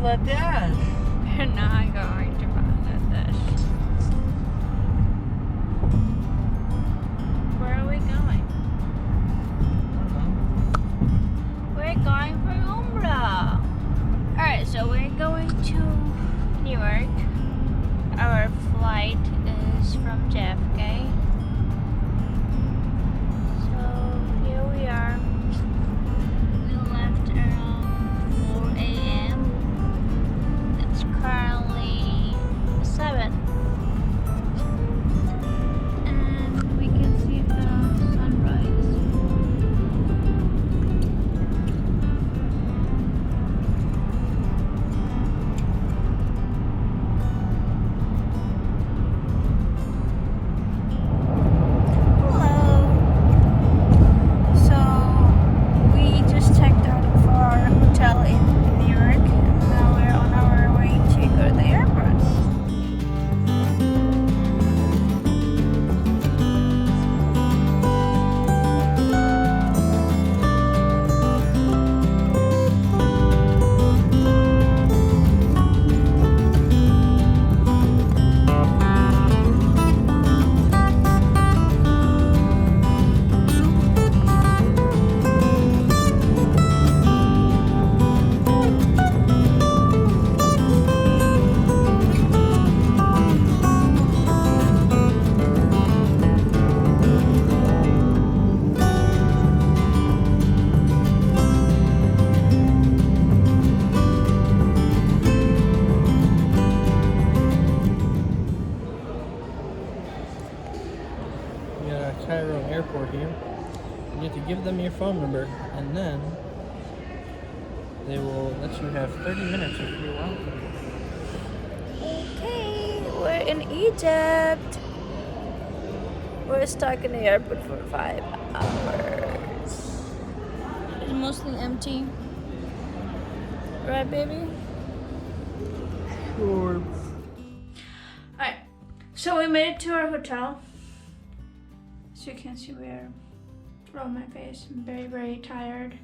Bangladesh. We're not going to Bangladesh. Where are we going? We're going for Umrah. Alright, so we're going to New York. Our flight is from JFK. So here we are. We left around 4 a.m. It's currently 7. And we can see the sunrise. Cairo airport here. You have to give them your phone number, and then they will let you have 30 minutes if you want. Okay, we're in Egypt. We're stuck in the airport for 5 hours. It's mostly empty. Right, baby? Sure. Alright, so we made it to our hotel. As you can see, we're on my face. I'm very, very tired.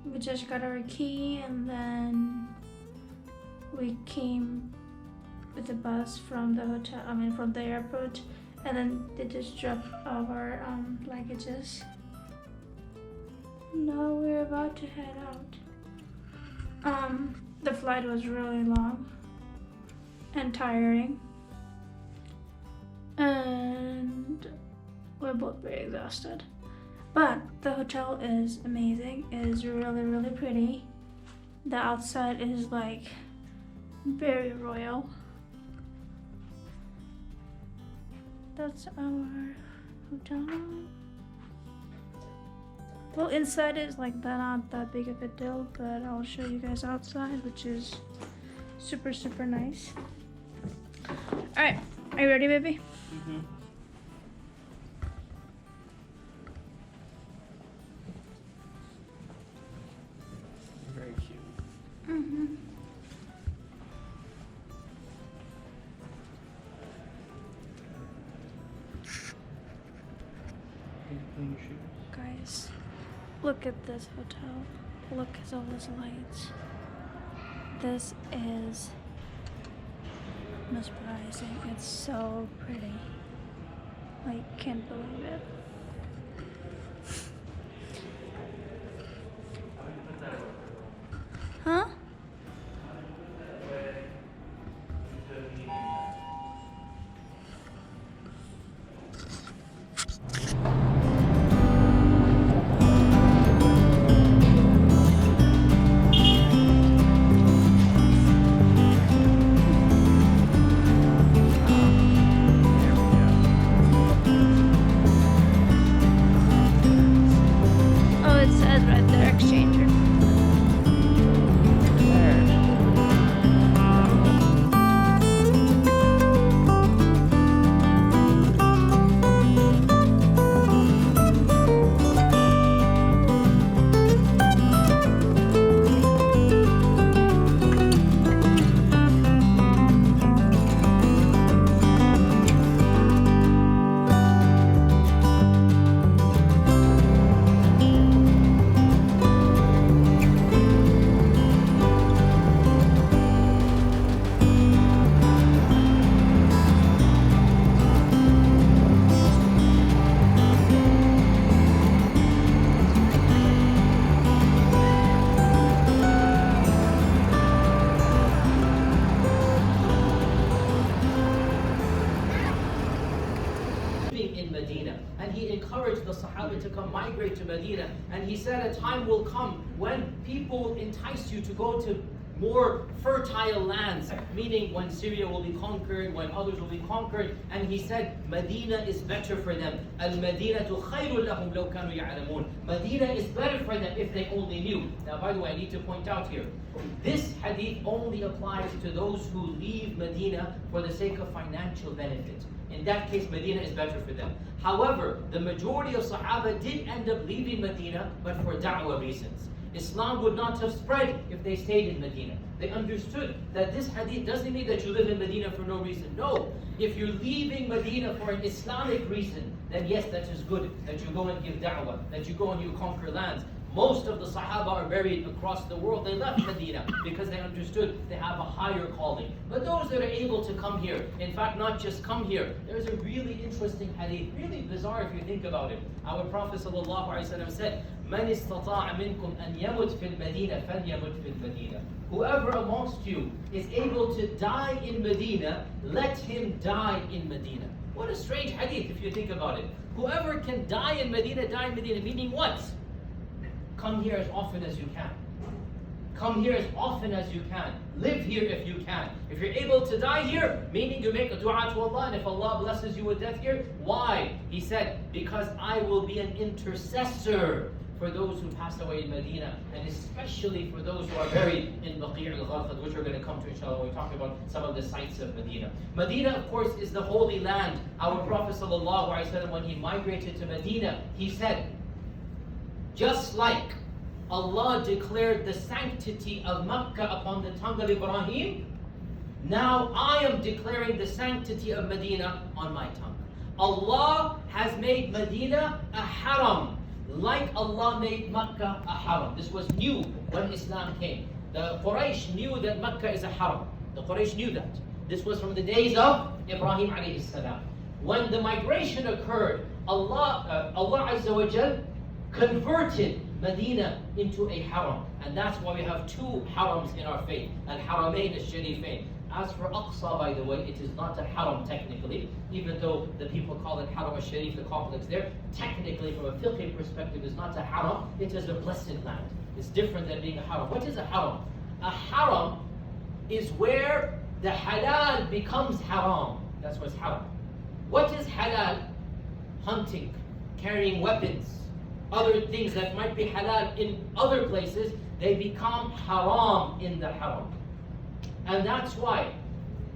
We just got our key, and then we came with the bus from the hotel. From the airport, and then they just dropped off our luggages. Now we're about to head out. The flight was really long and tiring. And we're both very exhausted, but the hotel is amazing. It is really, really pretty. The outside is like very royal. That's our hotel. Well, inside is like not that big of a deal, but I'll show you guys outside, which is super, super nice. All right, are you ready, baby? Mm-hmm. Very cute. Mm-hmm. Clean shoes. Guys, look at this hotel. Look at all these lights. This is mesmerizing. It's so pretty. I can't believe it. Huh? Medina. And he encouraged the Sahaba to come migrate to Medina. And he said a time will come when people will entice you to go to more fertile lands, meaning when Syria will be conquered, when others will be conquered. And he said, Medina is better for them. Al-Madinatu khayrun lahum law kanu ya'lamun. Medina is better for them if they only knew. Now, by the way, I need to point out here, this hadith only applies to those who leave Medina for the sake of financial benefit. In that case, Medina is better for them. However, the majority of Sahaba did end up leaving Medina, but for da'wah reasons. Islam would not have spread if they stayed in Medina. They understood that this hadith doesn't mean that you live in Medina for no reason. No, if you're leaving Medina for an Islamic reason, then yes, that is good, that you go and give da'wah, that you go and you conquer lands. Most of the Sahaba are buried across the world. They left Medina because they understood they have a higher calling. But those that are able to come here, in fact, not just come here, there's a really interesting hadith, really bizarre if you think about it. Our Prophet ﷺ said, "Man istata'a minkum an yamut fil Madina falyamut fil Madina." Whoever amongst you is able to die in Medina, let him die in Medina. What a strange hadith if you think about it. Whoever can die in Medina, die in Medina, meaning what? Come here as often as you can. Come here as often as you can. Live here if you can. If you're able to die here, meaning you make a dua to Allah, and if Allah blesses you with death here, why? He said, because I will be an intercessor for those who pass away in Medina, and especially for those who are buried in Baqi' al-Gharqad, which we're going to come to inshallah when we talk about some of the sites of Medina. Medina, of course, is the holy land. Our Prophet ﷺ, when he migrated to Medina, he said, just like Allah declared the sanctity of Makkah upon the tongue of Ibrahim, now I am declaring the sanctity of Medina on my tongue. Allah has made Medina a haram, like Allah made Makkah a haram. This was new when Islam came. The Quraysh knew that Makkah is a haram. The Quraysh knew that. This was from the days of Ibrahim alayhi salam. When the migration occurred, Allah Azza wa Jal converted Medina into a haram. And that's why we have two harams in our faith. Al-Haramain al-Sharifain. As for Aqsa, by the way, it is not a haram technically, even though the people call it Haram al-Sharif, the complex there. Technically, from a fiqh perspective, it's not a haram, it is a blessed land. It's different than being a haram. What is a haram? A haram is where the halal becomes haram. That's what's haram. What is halal? Hunting, carrying weapons, other things that might be halal in other places, they become haram in the haram. And that's why,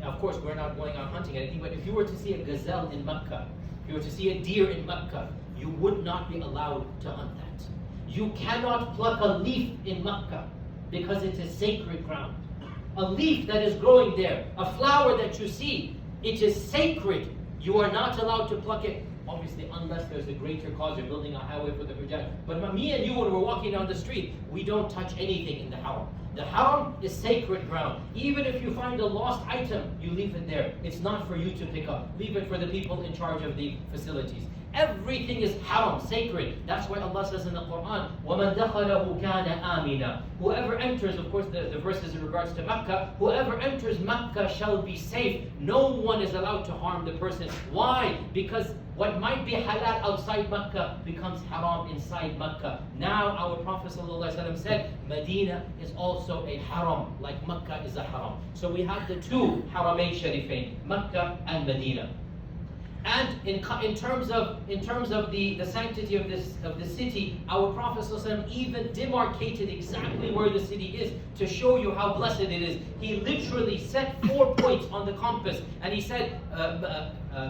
of course, we're not going out hunting anything, but if you were to see a gazelle in Mecca, if you were to see a deer in Mecca, you would not be allowed to hunt that. You cannot pluck a leaf in Mecca because it is sacred ground. A leaf that is growing there, a flower that you see, it is sacred. You are not allowed to pluck it. Obviously, unless there's a greater cause, you're building a highway for the Hujjaj. But me and you, when we're walking down the street, we don't touch anything in the haram. The haram is sacred ground. Even if you find a lost item, you leave it there. It's not for you to pick up. Leave it for the people in charge of the facilities. Everything is haram, sacred. That's why Allah says in the Quran, وَمَنْ دَخَلَهُ كَانَ آمِنًا. Whoever enters, of course the verse is in regards to Mecca, whoever enters Mecca shall be safe. No one is allowed to harm the person. Why? Because what might be halal outside Mecca becomes haram inside Mecca. Now our Prophet ﷺ said, Medina is also a haram, like Mecca is a haram. So we have the two Haramain Sharifain, Mecca and Medina. And in terms of the sanctity of the city, our Prophet ﷺ even demarcated exactly where the city is to show you how blessed it is. He literally set 4 points on the compass, and he said,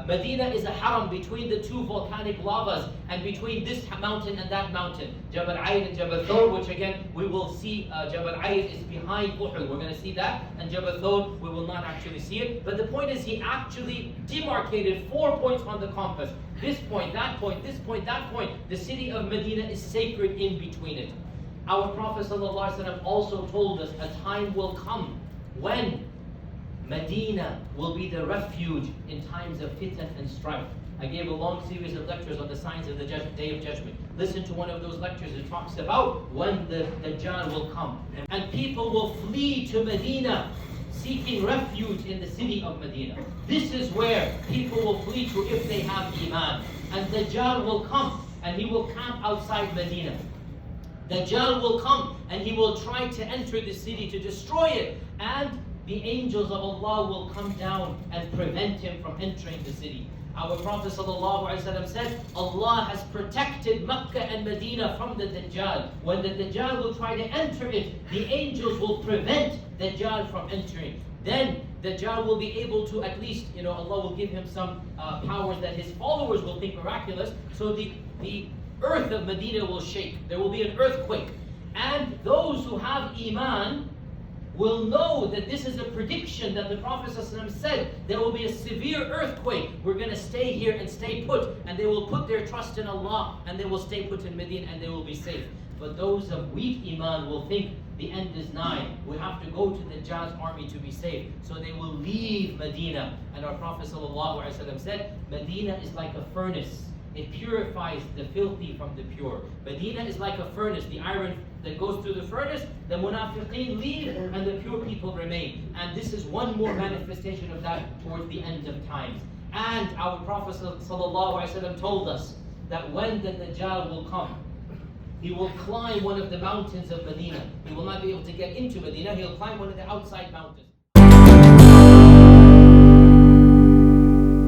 Medina is a haram between the two volcanic lavas and between this mountain and that mountain. Jabal Ayn and Jabal Thawr, which again we will see, Jabal Ayn is behind Uhud. We're going to see that. And Jabal Thawr, we will not actually see it. But the point is, he actually demarcated 4 points on the compass. This point, that point, this point, that point. The city of Medina is sacred in between it. Our Prophet ﷺ also told us a time will come when Medina will be the refuge in times of fitan and strife. I gave a long series of lectures on the signs of the Day of Judgment. Listen to one of those lectures. It talks about when the Dajjal will come. And people will flee to Medina, seeking refuge in the city of Medina. This is where people will flee to if they have Iman. and Dajjal will come and he will camp outside Medina. Dajjal will come and he will try to enter the city to destroy it, and the angels of Allah will come down and prevent him from entering the city. Our Prophet ﷺ said, Allah has protected Mecca and Medina from the Dajjal. When the Dajjal will try to enter it, the angels will prevent Dajjal from entering. Then Dajjal will be able to, at least, Allah will give him some powers that his followers will think miraculous. So the earth of Medina will shake. There will be an earthquake. And those who have Iman will know that this is a prediction that the Prophet ﷺ said there will be a severe earthquake. We're going to stay here and stay put. And they will put their trust in Allah and they will stay put in Medina and they will be safe. But those of weak Iman will think the end is nigh. We have to go to the Dajjal's army to be safe. So they will leave Medina. And our Prophet ﷺ said, Medina is like a furnace. It purifies the filthy from the pure. Medina is like a furnace. The iron that goes through the furnace, the munafiqeen leave and the pure people remain. And this is one more manifestation of that towards the end of times. And our Prophet ﷺ told us that when the Dajjal will come, he will climb one of the mountains of Medina. He will not be able to get into Medina. He'll climb one of the outside mountains.